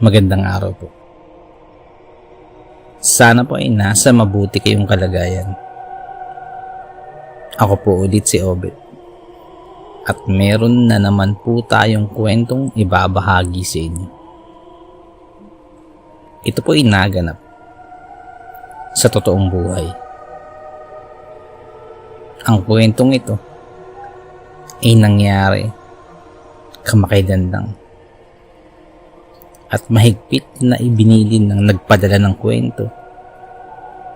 Magandang araw po. Sana po ay nasa mabuti kayong kalagayan. Ako po ulit si Obet. At meron na naman po tayong kwentong ibabahagi sa inyo. Ito po ay naganap sa totoong buhay. Ang kwentong ito ay nangyari kamakailan lang. At mahigpit na ibinilin ng nagpadala ng kwento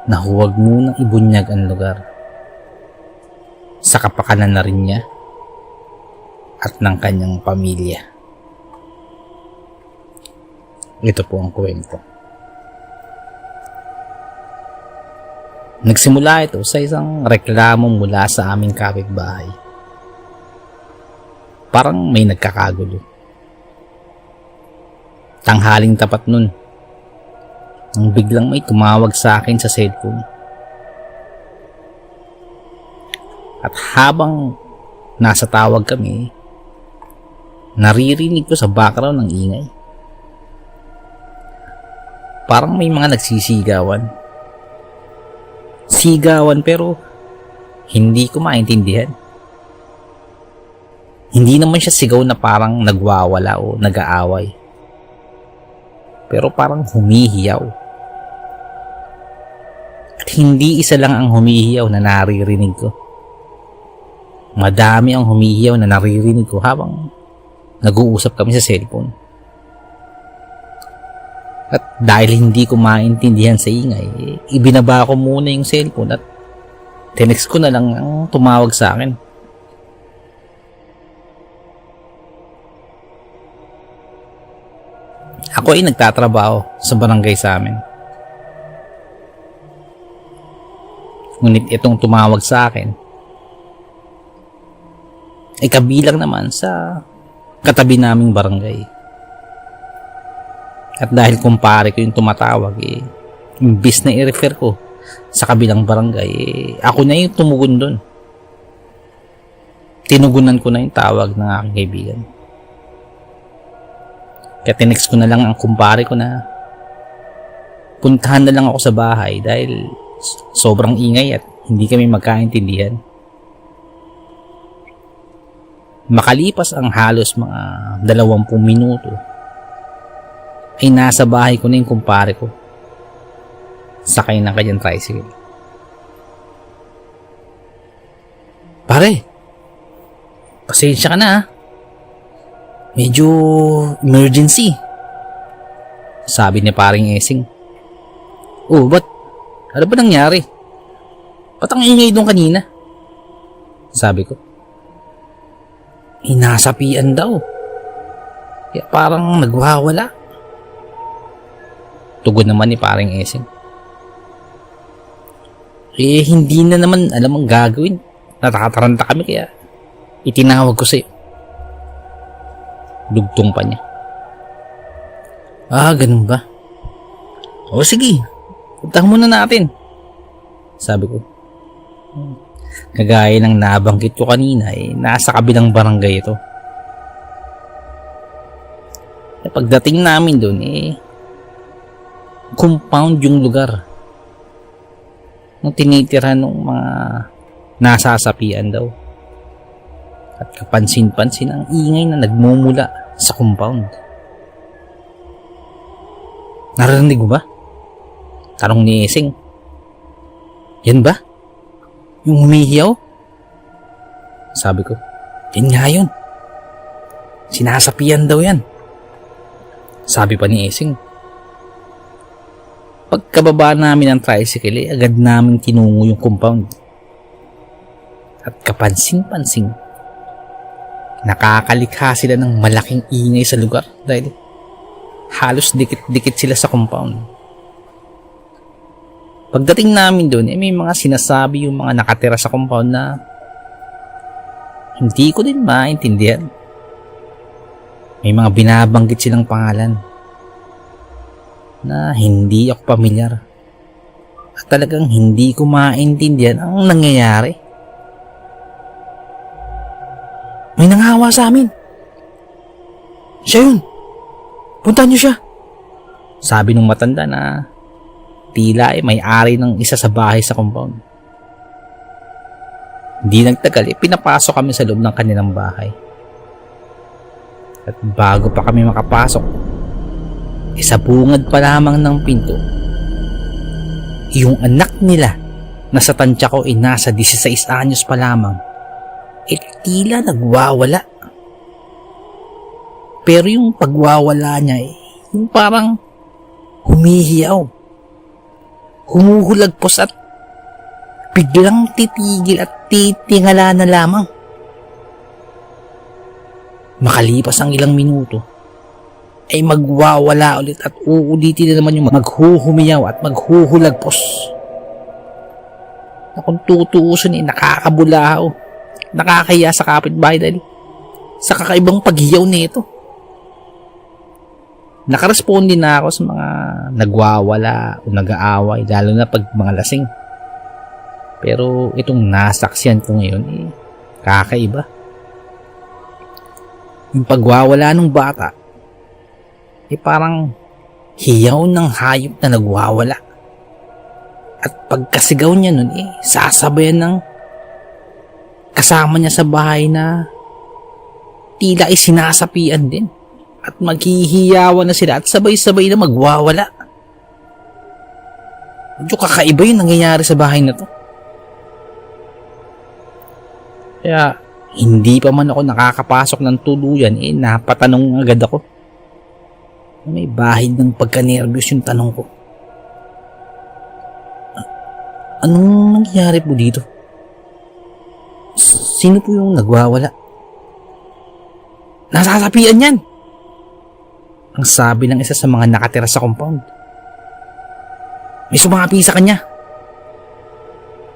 na huwag munang ibunyag ang lugar sa kapakanan na rin niya at ng kanyang pamilya. Ito po ang kwento. Nagsimula ito sa isang reklamo mula sa aming kapitbahay. Parang may nagkakagulo. Tanghaling tapat nun, nang biglang may tumawag sa akin sa cellphone. At habang nasa tawag kami, naririnig ko sa background ng ingay. Parang may mga nagsisigawan. Sigawan pero hindi ko maintindihan. Hindi naman siya sigaw na parang nagwawala o nag-aaway. Pero parang humihiyaw. At hindi isa lang ang humihiyaw na naririnig ko. Madami ang humihiyaw na naririnig ko habang nag-uusap kami sa cellphone. At dahil hindi ko maintindihan sa ingay, ibinaba ko muna yung cellphone at tinext ko na lang ang tumawag sa akin. Ako ay nagtatrabaho sa barangay sa amin. Ngunit itong tumawag sa akin ay kabilang naman sa katabi naming barangay. At dahil kumpare ko yung tumatawag, imbis na i-refer ko sa kabilang barangay, ako na yung tumugon doon. Tinugunan ko na yung tawag ng aking kaibigan. Kaya tinext ko na lang ang kumpare ko na puntahan na lang ako sa bahay dahil sobrang ingay at hindi kami magkaintindihan. Makalipas ang halos mga 20 minuto ay nasa bahay ko na yung kumpare ko. Sakay ng kanyang tricycle. Pare, pasensya ka na ha. Medyo emergency, sabi ni paring Esing. Oh, ba't? Ano ba nangyari? Ba't ang ingay doon kanina? Sabi ko. Inasapian daw. Kaya parang nagwawala. Tugon naman ni paring Esing. Hindi na naman alam ang gagawin. Natataranta kami kaya itinawag ko sa'yo. Dugtong pa niya. Ganun ba? O sige, puntahan muna natin, sabi ko. Kagaya ng nabanggit ko kanina, nasa kabilang barangay ito. Pagdating namin doon, compound yung lugar nung tinitira ng mga nasasapian daw. At kapansin-pansin ang ingay na nagmumula sa compound. Narinig mo ba? Tanong ni Esing. Yan ba? Yung humihiyaw? Sabi ko. Yan nga yun. Sinasapian daw yan. Sabi pa ni Esing. Pagkababa namin ng tricycle, agad namin tinungo yung compound. At kapansin-pansin, nakakalikha sila ng malaking ingay sa lugar dahil halos dikit-dikit sila sa compound. Pagdating namin doon, may mga sinasabi yung mga nakatira sa compound na hindi ko din maintindihan. May mga binabanggit silang pangalan na hindi ako pamilyar. At talagang hindi ko maintindihan ang nangyayari. May nangawa sa amin. Siya yun. Puntahan niyo siya. Sabi nung matanda na tila ay may-ari ng isa sa bahay sa compound. Hindi nagtagal, pinapasok kami sa loob ng kanilang bahay. At bago pa kami makapasok, sa bungad pa lamang ng pinto, yung anak nila na sa tansya ko ay nasa 16 anyos pa lamang, tila nagwawala. Pero yung pagwawala niya yung parang humihiyaw, humuhulagpos at biglang titigil at titingala na lamang. Makalipas ang ilang minuto, ay magwawala ulit at uulitin na naman yung maghuhumiyaw at maghuhulagpos. Na kung tutuusin nakakabulahaw, nakakahiya sa kapitbahay dahil sa kakaibang paghiyaw nito. Nakaresponde na ako sa mga nagwawala o nag-aaway, lalo na pag mga lasing. Pero itong nasaksiyan ko ngayon, kakaiba. Yung pagwawala ng bata, parang hiyaw ng hayop na nagwawala. At pagkasigaw niya nun, sasabayan ng kasama niya sa bahay na tila sinasapian din. At maghihiyawan na sila at sabay-sabay na magwawala. Medyo kakaiba yung nangyayari sa bahay na to. Kaya hindi pa man ako nakakapasok ng tuluyan, napatanong agad ako. May bahid ng pagka-nervyos yung tanong ko. Anong nangyayari po dito? Sino po yung nagwawala? Nasasapian yan! Ang sabi ng isa sa mga nakatira sa compound. May sumapi sa kanya.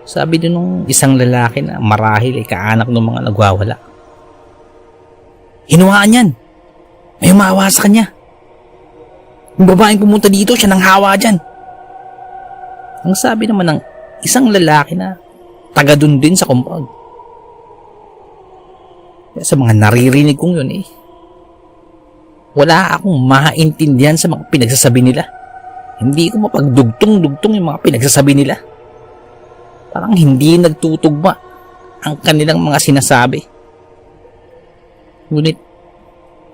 Sabi din nung isang lalaki na marahil kaanak ng mga nagwawala. Hinuhaan yan. May umawa sa kanya. Yung babaeng pumunta dito, siya nang hawa dyan. Ang sabi naman ng isang lalaki na taga dun din sa compound. Kaya sa mga naririnig kong yun wala akong maintindihan sa mga pinagsasabi nila. Hindi ko mapagdugtong-dugtong yung mga pinagsasabi nila. Parang hindi nagtutugma ang kanilang mga sinasabi. Ngunit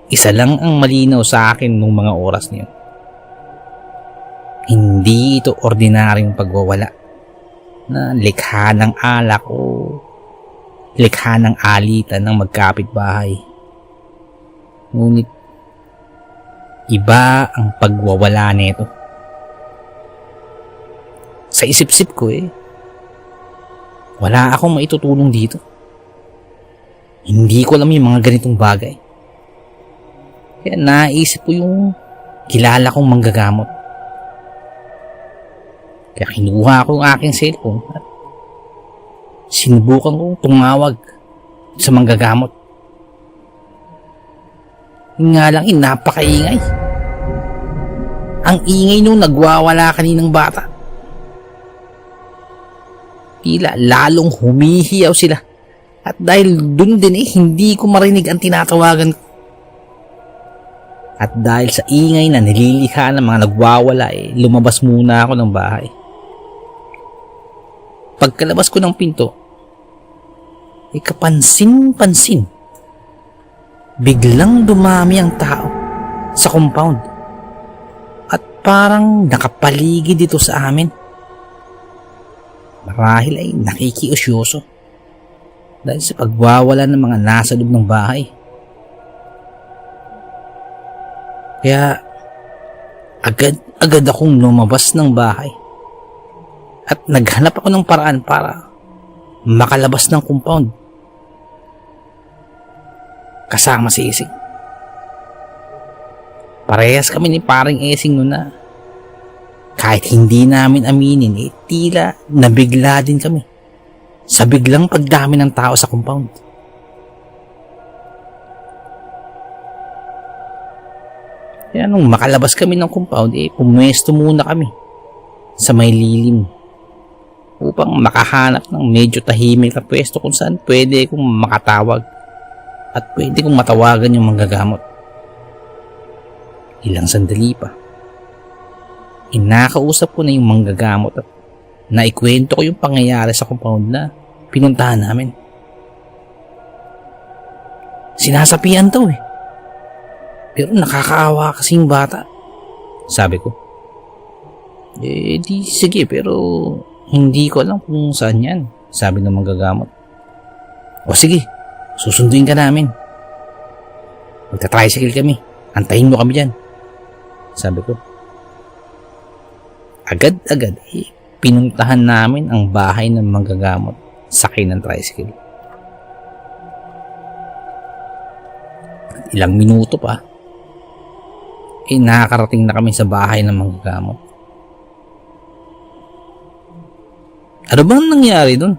isa lang ang malinaw sa akin nung mga oras niyo. Hindi ito ordinaryong pagwawala na likha ng alak o likha ng alitan ng magkapitbahay. Ngunit iba ang pagwawala nito. Sa isip-isip ko wala akong maitutulong dito. Hindi ko alam yung mga ganitong bagay. Kaya naisip ko yung kilala kong manggagamot. Kaya kinuha ko ang aking cellphone at sinubukan kong tumawag sa manggagamot. Nga lang napakaingay. Ang ingay nung nagwawala kaninang bata. Tila lalong humihiyaw sila. At dahil dun din hindi ko marinig ang tinatawagan ko. At dahil sa ingay na nililikha ng mga nagwawala lumabas muna ako ng bahay. Pagkalabas ko ng pinto, kapansin-pansin, biglang dumami ang tao sa compound at parang nakapaligid dito sa amin. Marahil nakikiusyoso dahil sa pagwawala ng mga nasa loob ng bahay. Kaya agad akong lumabas ng bahay at naghanap ako ng paraan para makalabas ng compound kasama si Esing. Parehas kami ni paring Esing noon na kahit hindi namin aminin tila nabigla din kami sa biglang pagdami ng tao sa compound. Kaya nung makalabas kami ng compound pumwesto muna kami sa may lilim upang makahanap ng medyo tahimik na pwesto kung saan pwede kong makatawag at pwede kong matawagan yung manggagamot. Ilang sandali pa Inakausap ko na yung manggagamot at naikwento ko yung pangyayari sa compound na pinuntahan namin. Sinasapian daw eh. Pero nakakaawa kasing bata, sabi ko. Di sige, pero hindi ko alam kung saan yan, sabi ng manggagamot. O sige, susunduin ka namin. Magta-tricycle kami. Antayin mo kami dyan, sabi ko. Agad-agad pinuntahan namin ang bahay ng manggagamot, sakay ng tricycle. At ilang minuto pa, nakakarating na kami sa bahay ng manggagamot. Ano bang nangyari dun?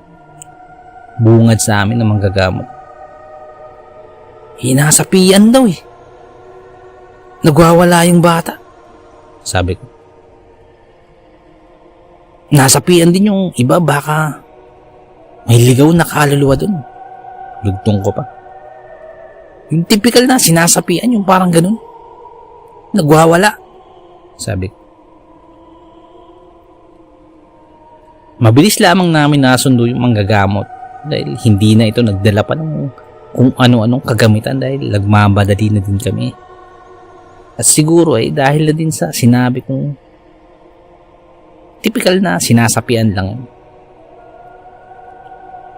Bungad sa amin ng manggagamot. Hinasapian daw eh. Nagwawala yung bata, sabi ko. Nasapian din yung iba, baka may ligaw na kaluluwa dun. Lugtong ko pa. Yung typical na sinasapian, yung parang ganun. Nagwawala, sabi ko. Mabilis lamang namin nasundo yung manggagamot dahil hindi na ito nagdala pa ng kung ano-anong kagamitan dahil nagmamadali na din kami. At siguro ay dahil na din sa sinabi kong typical na sinasapian lang.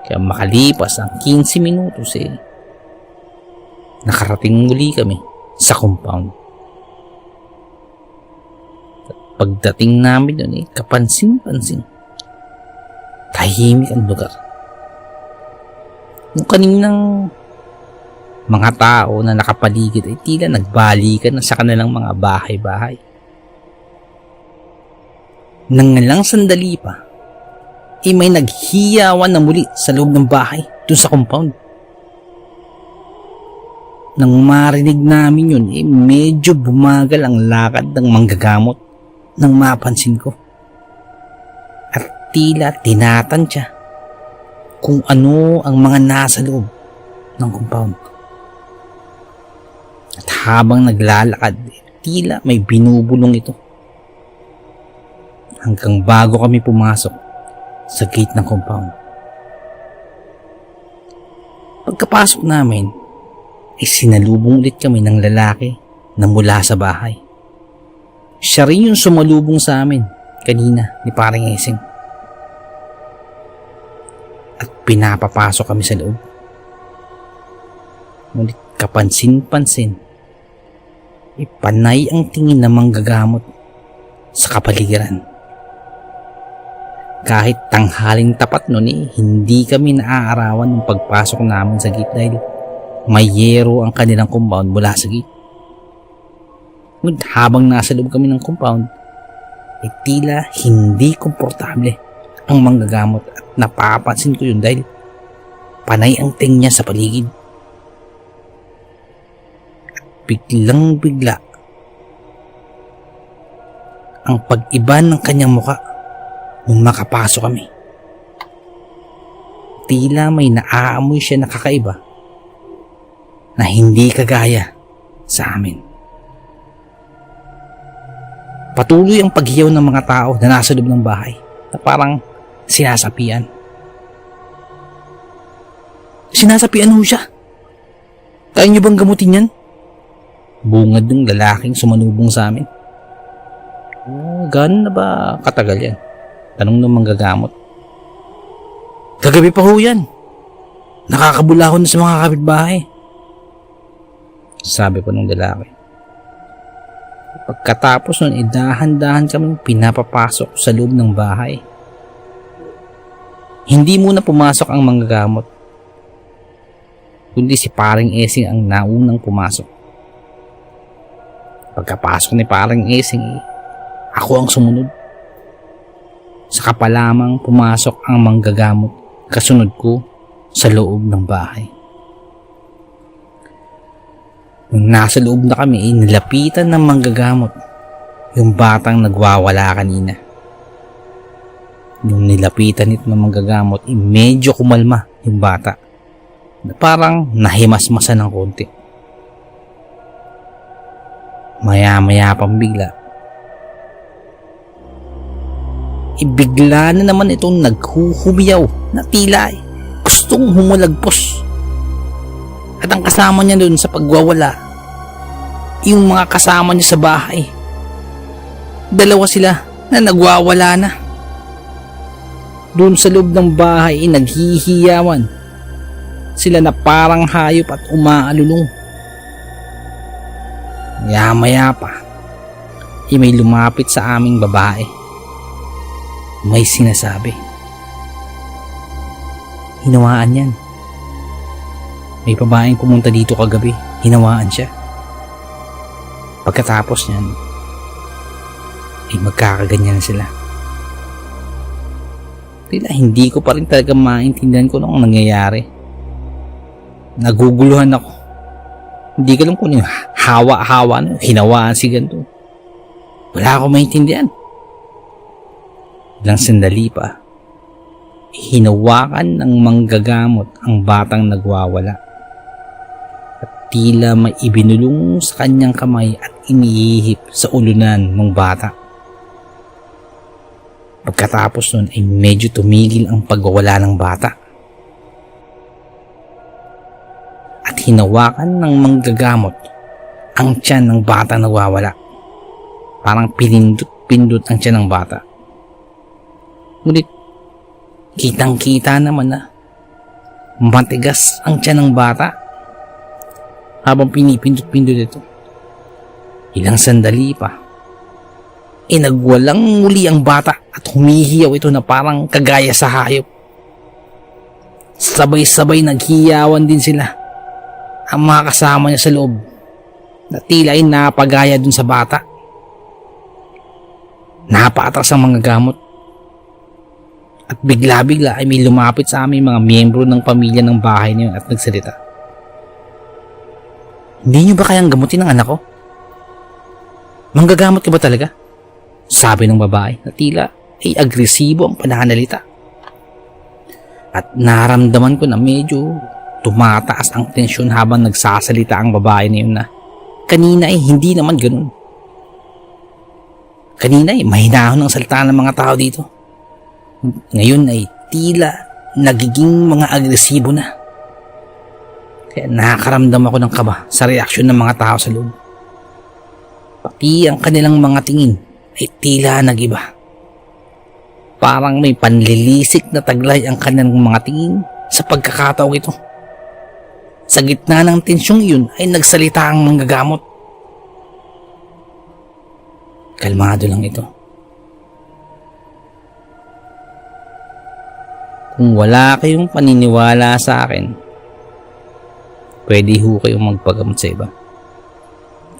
Kaya makalipas ang 15 minutos nakarating muli kami sa compound. At pagdating namin doon kapansin-pansin. Tahimik ang lugar. Yung kaninang mga tao na nakapaligid ay tila nagbalikan na sa kanilang mga bahay-bahay. Nang lang sandali pa, may naghiyawan na muli sa loob ng bahay dun sa compound. Nang marinig namin yun, medyo bumagal ang lakad ng manggagamot nang mapansin ko. Tila tinatansya kung ano ang mga nasa loob ng compound. At habang naglalakad, tila may binubulong ito. Hanggang bago kami pumasok sa gate ng compound. Pagkapasok namin, sinalubong ulit kami ng lalaki na mula sa bahay. Siya rin yung sumalubong sa amin kanina ni Paring Esing. At pinapapasok kami sa loob. Ngunit kapansin-pansin, panay ang tingin ng manggagamot sa kapaligiran. Kahit tanghaling tapat nun hindi kami naaarawan ng pagpasok namin sa gate dahil may yero ang kanilang compound mula sa gate. Ngunit habang nasa loob kami ng compound, tila hindi komportable ang manggagamot at napapansin ko yun dahil panay ang tingin niya sa paligid. At biglang bigla ang pag-iba ng kanyang muka nung makapasok kami. Tila may naaamoy siya na kakaiba na hindi kagaya sa amin. Patuloy ang paghiyaw ng mga tao na nasa loob ng bahay na parang sinasapian. Sinasapian ho siya. Kaya niyo bang gamutin yan? Bungad ng lalaking sumanubong sa amin. Gano'n na ba katagal yan? Tanong ng manggagamot. Kagabi pa ho yan. Nakakabulahon na sa mga kapitbahay, sabi po ng lalaki. Pagkatapos nun, dahan-dahan kaming pinapapasok sa loob ng bahay. Hindi muna pumasok ang manggagamot, kundi si Paring Esing ang naunang pumasok. Pagkapasok ni Paring Esing, ako ang sumunod. Saka pa lamang pumasok ang manggagamot kasunod ko sa loob ng bahay. Nung nasa loob na kami, nilapitan ng manggagamot yung batang nagwawala kanina. Nung nilapitan nito ng manggagamot, medyo kumalma yung bata. Na parang nahimasmasan ng konti. Maya-maya pang bigla, bigla na naman itong naghuhumiyaw na tila gustong humulagpos. At ang kasama niya doon sa pagwawala, yung mga kasama niya sa bahay. Dalawa sila na nagwawala na. Doon sa loob ng bahay naghihiyawan sila na parang hayop at umaalulong. Maya pa, may lumapit sa aming babae. May sinasabi. Hinawaan yan. May babaeng pumunta dito kagabi. Hinawaan siya. Pagkatapos niyan, magkakaganyan sila. Tila hindi ko pa rin talaga maintindihan kung anong nangyayari. Naguguluhan ako. Hindi ko alam kung yung hawa-hawa, hinawaan si ganito. Wala akong maintindihan. Ilang sandali pa, hinawakan ng manggagamot ang batang nagwawala. At tila may ibinulong sa kanyang kamay at inihip sa ulunan ng bata. Pagkatapos nun ay medyo tumigil ang pagwawala ng bata. At hinawakan ng manggagamot ang tiyan ng bata nagwawala. Parang pinindot-pindot ang tiyan ng bata. Ngunit kitang-kita naman na matigas ang tiyan ng bata habang pinipindot-pindot ito. Ilang sandali pa, nagwalang muli ang bata at humihiyaw ito na parang kagaya sa hayop. Sabay-sabay naghiyawan din sila ang mga kasama niya sa loob na tila ay napagaya dun sa bata. Napaatras ang mga gamot at bigla-bigla ay may lumapit sa aming mga miyembro ng pamilya ng bahay niyo at nagsalita. Hindi niyo ba kayang gamutin ang anak ko? Manggagamot ka ba talaga? Sabi ng babae na tila ay agresibo ang pananalita. At naramdaman ko na medyo tumataas ang tensyon habang nagsasalita ang babae na yun na kanina ay hindi naman ganun. Kanina ay mahinahon ang salita ng mga tao dito. Ngayon ay tila nagiging mga agresibo na. Kaya nakakaramdam ako ng kaba sa reaksyon ng mga tao sa loob. Pati ang kanilang mga tingin ay tila nagiba. Parang may panlilisik na taglay ang kanilang mga tingin sa pagkakataong ito. Sa gitna ng tensyong iyon ay nagsalita ang manggagamot. Kalmado lang ito. Kung wala kayong paniniwala sa akin, pwede ho kayong magpagamot sa iba.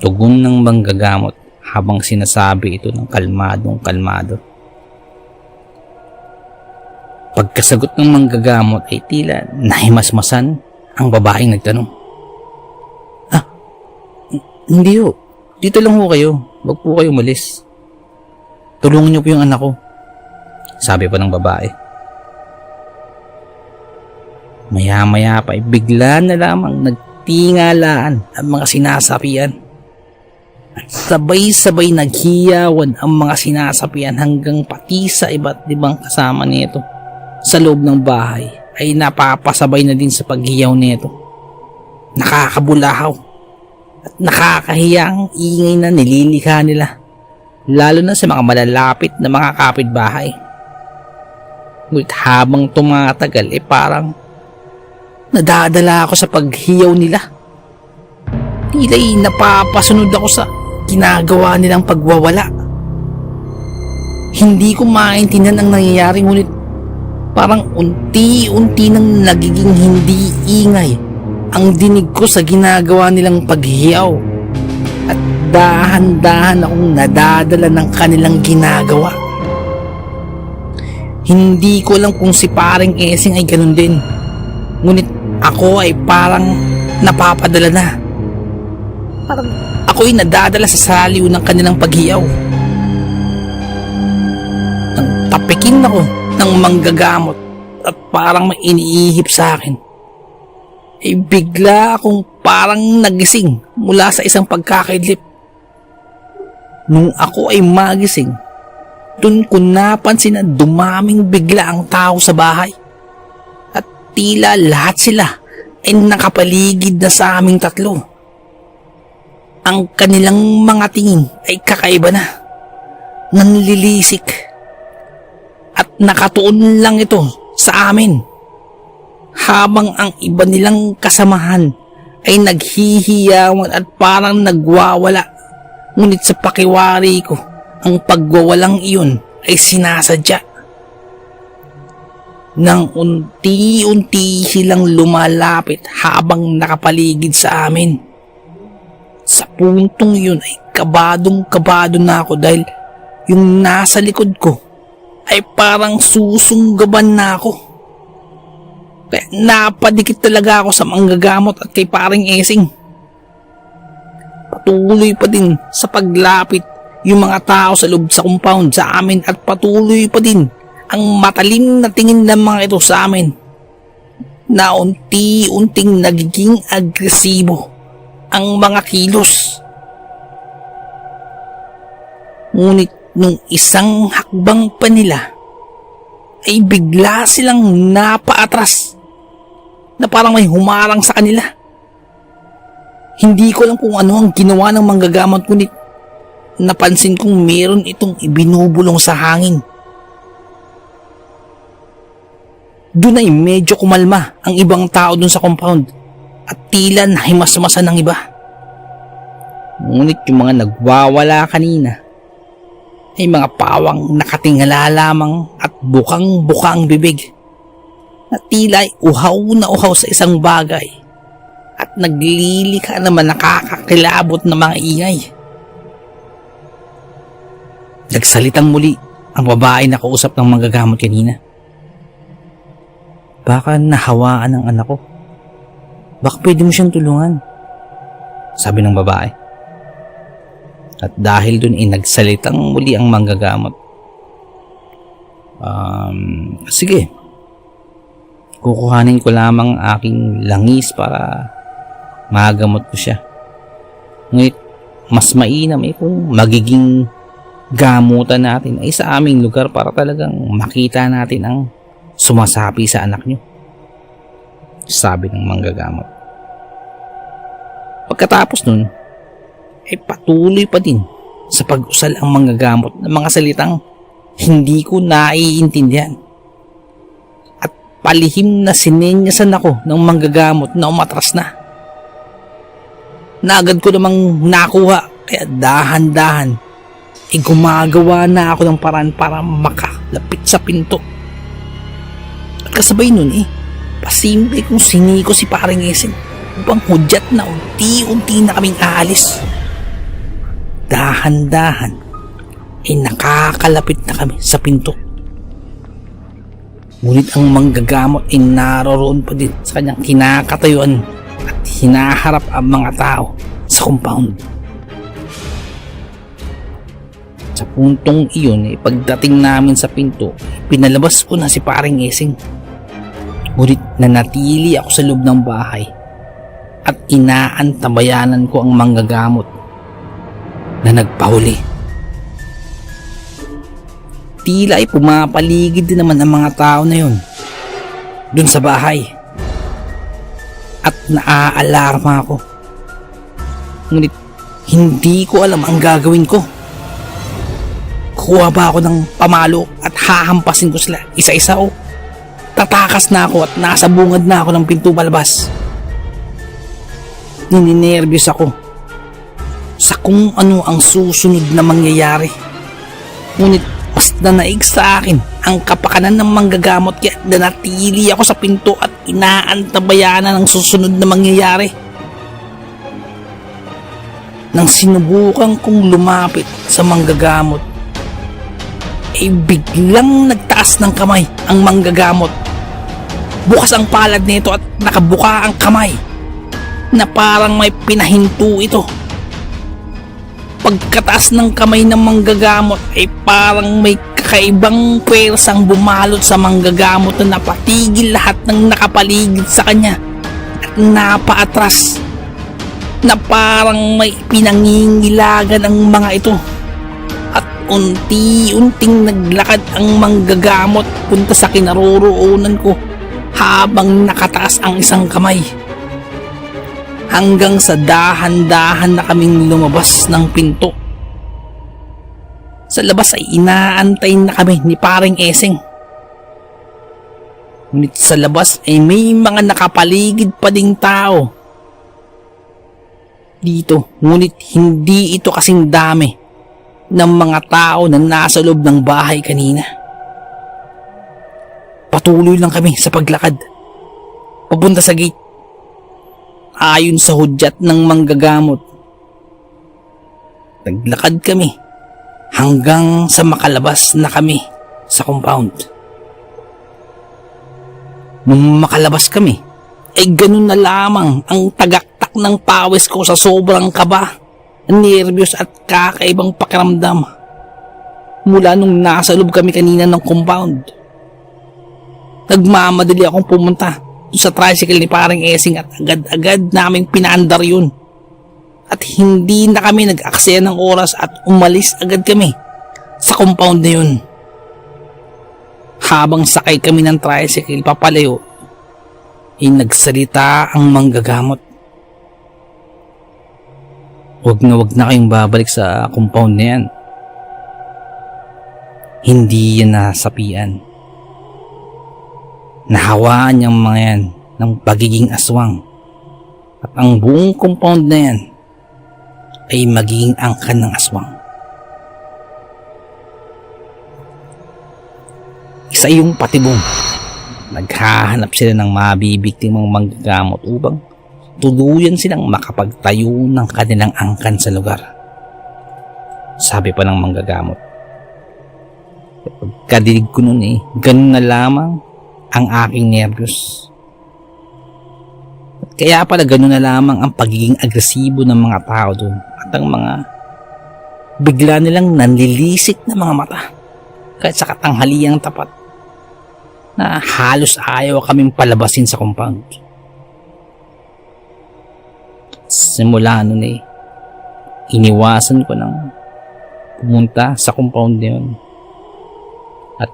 Tugon ng manggagamot habang sinasabi ito ng kalmadong-kalmado. Pagkasagot ng manggagamot ay tila nahimasmasan ang babaeng nagtanong. Hindi ho. Dito lang ho kayo. Huwag po kayo umalis. Tulungan niyo po yung anak ko. Sabi pa ng babae. Maya-maya pa ay bigla na lamang nagtingalaan ang mga sinasapian. At sabay-sabay naghiyawan ang mga sinasapian hanggang pati sa iba't ibang kasama nito sa loob ng bahay ay napapasabay na din sa paghiyaw nito. Nakakabulahaw at nakakahiya ang ingay na nililikha nila, lalo na sa mga malalapit na mga kapitbahay. Ngunit habang tumatagal parang nadadala ako sa paghiyaw nila. Tila'y napapasunod ako sa ginagawa nilang pagwawala. Hindi ko maintindihan ang nangyayari, ngunit parang unti-unti nang nagiging hindi ingay ang dinig ko sa ginagawa nilang paghiyaw. At dahan-dahan akong nadadala ng kanilang ginagawa. Hindi ko alam kung si paring Esing ay ganun din. Ngunit ako ay parang napapadala na. Parang ako ay nadadala sa saliw ng kanilang paghiyaw. Nang tapikin ako ng manggagamot at parang may iniihip sa akin, ay bigla akong parang nagising mula sa isang pagkakaidlip. Nung ako ay magising, Doon ko napansin na dumaming bigla ang tao sa bahay. At tila lahat sila ay nakapaligid na sa aming tatlo. Ang kanilang mga tingin ay kakaiba na. Nanlilisik. At nakatuon lang ito sa amin. Habang ang iba nilang kasamahan ay naghihiyawan at parang nagwawala. Ngunit sa pakiwari ko, ang pagwawalang iyon ay sinasadya. Nang unti-unti silang lumalapit habang nakapaligid sa amin. Sa puntong iyon ay kabadong-kabado na ako dahil yung nasa likod ko ay parang susunggaban na ako. Kaya napadikit talaga ako sa manggagamot at kay paring Esing. Patuloy pa din sa paglapit yung mga tao sa loob sa compound sa amin at patuloy pa din ang matalim na tingin ng mga ito sa amin na unti-unting nagiging agresibo ang mga kilos. Ngunit nung isang hakbang pa nila ay bigla silang napaatras na parang may humarang sa kanila. Hindi ko lang kung ano ang ginawa ng manggagamot, ngunit napansin kong meron itong ibinubulong sa hangin. Doon ay medyo kumalma ang ibang tao doon sa compound at tila nahimasmasa ng iba. Ngunit yung mga nagwawala kanina ay mga pawang nakatingala lamang at bukang-buka ang bibig na tila ay uhaw na uhaw sa isang bagay at naglilika naman nakakakilabot na mga ingay. Nagsalitang muli ang babae na kausap ng manggagamot kanina. Baka nahawaan ang anak ko. Baka pwede mo siyang tulungan, sabi ng babae. At dahil dun ay nagsalitang muli ang manggagamot. Sige. Kukuhanin ko lamang aking langis para magamot ko siya. Ngunit mas mainam kung magiging gamutan natin ay sa aming lugar para talagang makita natin ang sumasapi sa anak niyo, sabi ng manggagamot. Pagkatapos nun, ay patuloy pa din sa pag-usal ang manggagamot ng mga salitang hindi ko naiintindihan. At palihim na sinenyasan ako ng manggagamot na umatras na. Naagad ko namang nakuha, kaya dahan-dahan ay gumagawa na ako ng paraan para makalapit sa pinto. At kasabay nun pasimple kong siniko si paring Esing upang hudyat na unti-unti na kaming aalis. Dahan-dahan ay nakakalapit na kami sa pinto. Ngunit ang manggagamot ay naroroon pa din sa kanyang kinakatayuan at hinaharap ang mga tao sa compound. Sa puntong iyon pagdating namin sa pinto, pinalabas ko na si paring Esing. Ngunit nanatili ako sa loob ng bahay at inaantabayanan ko ang manggagamot na nagpahuli. Tila ay pumapaligid din naman ang mga tao na yun dun sa bahay at naaalarma ako. Ngunit hindi ko alam ang gagawin ko. Kuha ba ako ng pamalo at hahampasin ko sila isa-isa o tatakas na ako at nasa bungad na ako ng pinto palabas? Nininervyos ako sa kung ano ang susunod na mangyayari. Ngunit mas nanaig sa akin ang kapakanan ng manggagamot, kaya nanatili ako sa pinto at inaantabayanan ang susunod na mangyayari. Nang sinubukan kong lumapit sa manggagamot, ay biglang nagtaas ng kamay ang manggagamot. Bukas ang palad nito at nakabuka ang kamay na parang may pinahinto ito. Pagkataas ng kamay ng manggagamot ay parang may kakaibang pwersang bumalot sa manggagamot na napatigil lahat ng nakapaligid sa kanya at napaatras na parang may pinangingilagan ang mga ito. At unti-unting naglakad ang manggagamot punta sa kinaroroonan ko habang nakataas ang isang kamay. Hanggang sa dahan-dahan na kaming lumabas ng pinto. Sa labas ay inaantay na kami ni paring Eseng. Ngunit sa labas ay may mga nakapaligid pa ding tao. Dito, ngunit hindi ito kasing dami ng mga tao na nasa loob ng bahay kanina. Patuloy lang kami sa paglakad papunta sa gate ayon sa hudyat ng manggagamot. Naglakad kami hanggang sa makalabas na kami sa compound. Nung makalabas kami, ay ganun na lamang ang tagaktak ng pawis ko sa sobrang kaba, nervyos at kakaibang pakiramdam mula nung nasa loob kami kanina ng compound. Nagmamadali akong pumunta sa tricycle ni paring Esing at agad-agad naming pinaandar yun. At hindi na kami nag-aksaya ng oras at umalis agad kami sa compound na yun. Habang sakay kami ng tricycle papalayo, ay nagsalita ang manggagamot. Wag na kayong babalik sa compound na yan. Hindi yan nasapian. Nahawaan niyang mga yan ng pagiging aswang. At ang buong compound na yan ay magiging angkan ng aswang. Isa yung patibong. Naghahanap sila ng mabibiktimang manggagamot upang tuluyan silang makapagtayo ng kanilang angkan sa lugar. Sabi pa ng manggagamot. Pagkadinig ko nun ganun na lamang ang aking nervyos. At kaya pala ganun na lamang ang pagiging agresibo ng mga tao doon at ang mga bigla nilang nanlilisik na mga mata kahit sa katanghaliang tapat na halos ayaw kaming palabasin sa compound. Simula nun iniwasan ko nang pumunta sa compound na yun at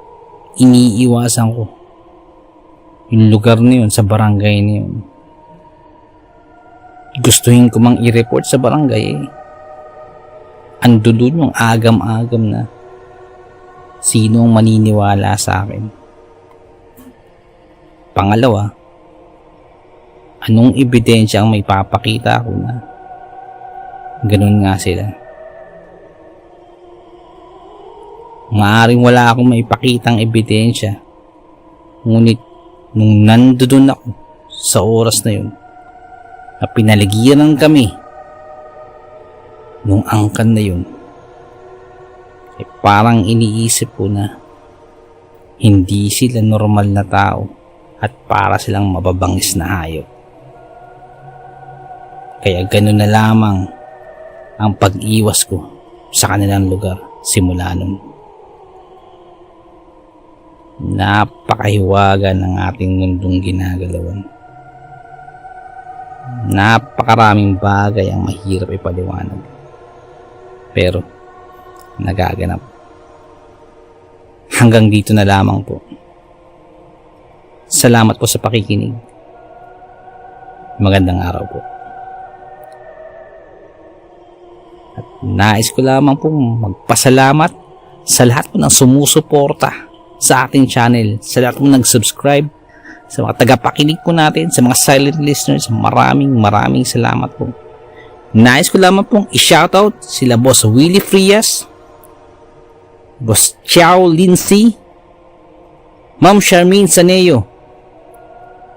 iniiwasan ko yung lugar na yun sa barangay na yun. Gustuhin ko mang i-report sa barangay ando dun yung agam-agam na sinong maniniwala sa akin. Pangalawa, anong ebidensya ang may papakita ko na ganun nga sila? Maaring wala akong maipakitang ebidensya, ngunit nung nandoon ako sa oras na yun na pinaligiran kami nung angkan na yun, parang iniisip ko na hindi sila normal na tao at para silang mababangis na hayop. Kaya ganun na lamang ang pag-iwas ko sa kanilang lugar simula nun. Napakahiwaga ng ating mundong ginagalawan. Napakaraming bagay ang mahirap ipaliwanag. Pero nagaganap. Hanggang dito na lamang po. Salamat po sa pakikinig. Magandang araw po. At nais ko lamang po magpasalamat sa lahat po ng sumusuporta sa ating channel, sa lahat po nag-subscribe, sa mga tagapakinig po natin, sa mga silent listeners. Maraming salamat po. Nais ko lamang pong i-shoutout sila Boss Willie Frias, Boss Chow Lindsay, Ma'am Charmaine Saneo,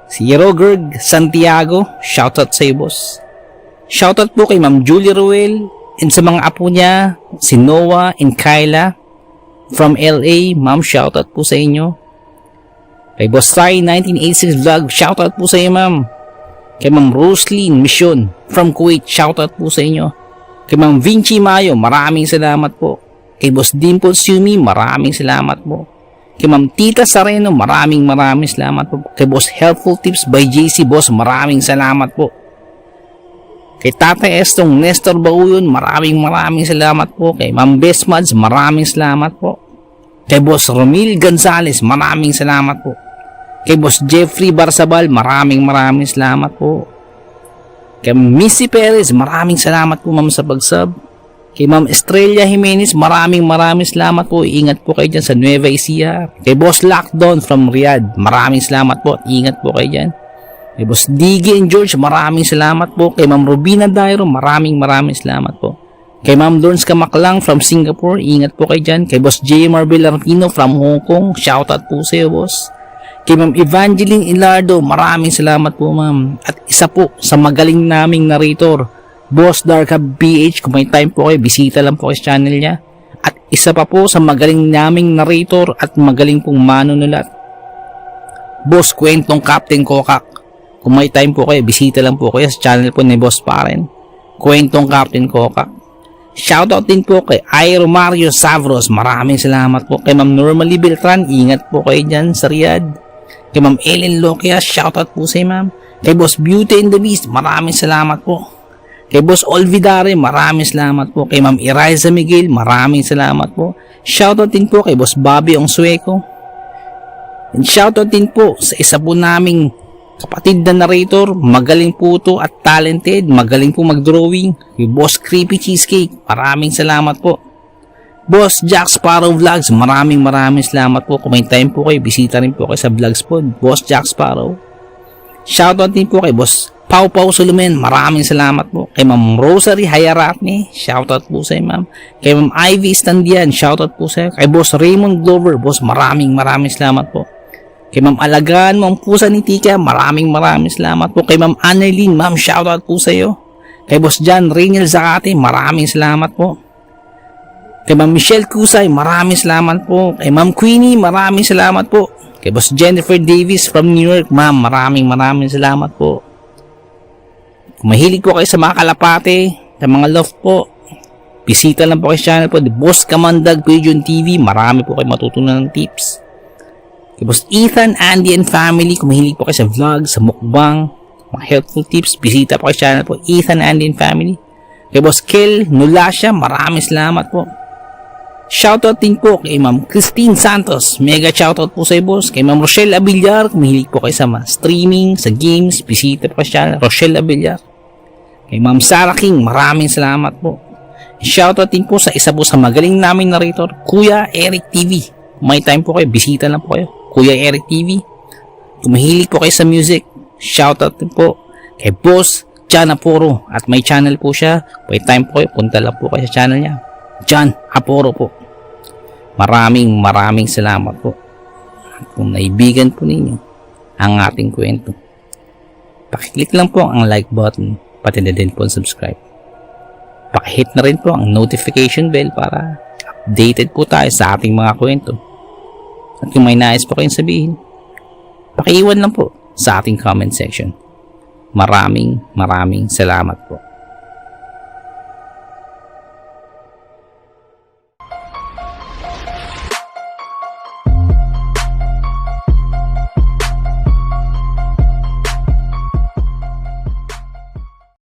si Rogerg Santiago, shoutout sa iyo, boss. Shoutout po kay Ma'am Julie Ruel and sa mga apo niya, si Noah and Kyla from LA. Ma'am, shoutout po sa inyo. Kay Boss Sai 1986 Vlog, shoutout po sa iyo, ma'am. Kay Ma'am Roslyn Mission from Kuwait, shoutout po sa inyo. Kay Ma'am Vinci Mayo, maraming salamat po. Kay Boss Dimple Sumi, maraming salamat po. Kay Ma'am Tita Sareno, maraming salamat po. Kay Boss Helpful Tips by JC Boss, maraming salamat po. Kay Tatay Estong Nestor Bauyon, maraming salamat po. Kay Ma'am Besmads, maraming salamat po. Kay Boss Romil Gonzales, maraming salamat po. Kay Boss Jeffrey Barsabal, maraming salamat po. Kay Missy Perez, maraming salamat po ma'am sa pagsub. Kay Ma'am Estrella Jimenez, maraming salamat po. Ingat po kayo dyan sa Nueva Ecija. Kay Boss Lockdown from Riyadh, maraming salamat po. Ingat po kayo dyan. Kay Boss Diggy and George, maraming salamat po. Kay Ma'am Robina Dairo, maraming salamat po. Kay Ma'am Dorns Kamaklang from Singapore, ingat po kayo dyan. Kay Boss J.M.R. Villarpino from Hong Kong, shoutout po sa iyo, boss. Kay Ma'am Evangeline Ilardo, maraming salamat po ma'am. At isa po sa magaling naming narrator, Boss Dark Hub PH, kung may time po kayo, bisita lang po kayo sa channel niya. At isa pa po sa magaling naming narrator at magaling pong manunulat, Boss Kwentong Captain Kokak. Kung may time po kayo, bisita lang po kayo sa channel po ni Boss Paren, Kwentong Captain Kokak. Shoutout din po kay Airo Mario Savros, maraming salamat po. Kay Ma'am Normally Beltran, ingat po kayo dyan sa Riyadh. Kay Ma'am Ellen Lokia, shoutout po sa ma'am. Kay Boss Beauty and the Beast, maraming salamat po. Kay Boss Olvidare, maraming salamat po. Kay Ma'am Iriza Miguel, maraming salamat po. Shoutout din po kay Boss Bobby Ongsueco. And shoutout din po sa isa po naming kapatid na narrator, magaling po to at talented, magaling po mag-drawing. Kay Boss Creepy Cheesecake, maraming salamat po. Boss Jack Sparrow Vlogs, maraming salamat po. Kung may time po kayo, bisita rin po kayo sa vlogs po, Boss Jack Sparrow. Shoutout din po kay Boss Pau Sulumen, maraming salamat po. Kay Ma'am Rosary Hayaratne, shoutout po sa iyo ma'am. Kay Ma'am Ivy Standian, shoutout po sa iyo. Kay Boss Raymond Glover, boss, maraming salamat po. Kay Ma'am Alagaan, Ma'am Pusa ni Tika, maraming salamat po. Kay Ma'am Annalyn, ma'am, shoutout po sa iyo. Kay Boss John Rainiel Zacate, maraming salamat po. Kay Ma'am Michelle Kusay, maraming salamat po. Kay Ma'am Queenie, maraming salamat po. Kay Boss Jennifer Davis from New York, ma'am, maraming salamat po. Kung mahilig po kayo sa mga kalapate, sa mga love po, bisita lang po kayo sa channel po, The Boss Kamandag Pigeon TV, marami po kayo matutunan ng tips. Kay Boss Ethan, Andy and Family, kung mahilig po kayo sa vlog, sa mukbang, mga helpful tips, bisita po kayo sa channel po, Ethan, Andy and Family. Kay Boss Kel Nulasya, maraming salamat po. Shoutout din po kay Ma'am Christine Santos, mega shoutout po sa iyo, boss. Kay Ma'am Rochelle Abillar, kung mahilig po kayo sa streaming, sa games, bisita po kayo sa channel, Rochelle Abillar. Kay Ma'am Sarah King, maraming salamat po. Shoutout din po sa isa po sa magaling namin narrator, Kuya Eric TV. Kung may time po kayo, bisita lang po kayo, Kuya Eric TV. Kung mahilig po kayo sa music, shoutout din po kay Boss John Aporo. At may channel po siya. Kung may time po kayo, punta lang po kayo sa channel niya, John Aporo po. Maraming salamat po. At kung naibigan po ninyo ang ating kwento, pakiclick lang po ang like button, pati na din po ang subscribe. Pakihit na rin po ang notification bell para updated po tayo sa ating mga kwento. At kung may nais po kayong sabihin, pakiiwan lang po sa ating comment section. Maraming salamat po.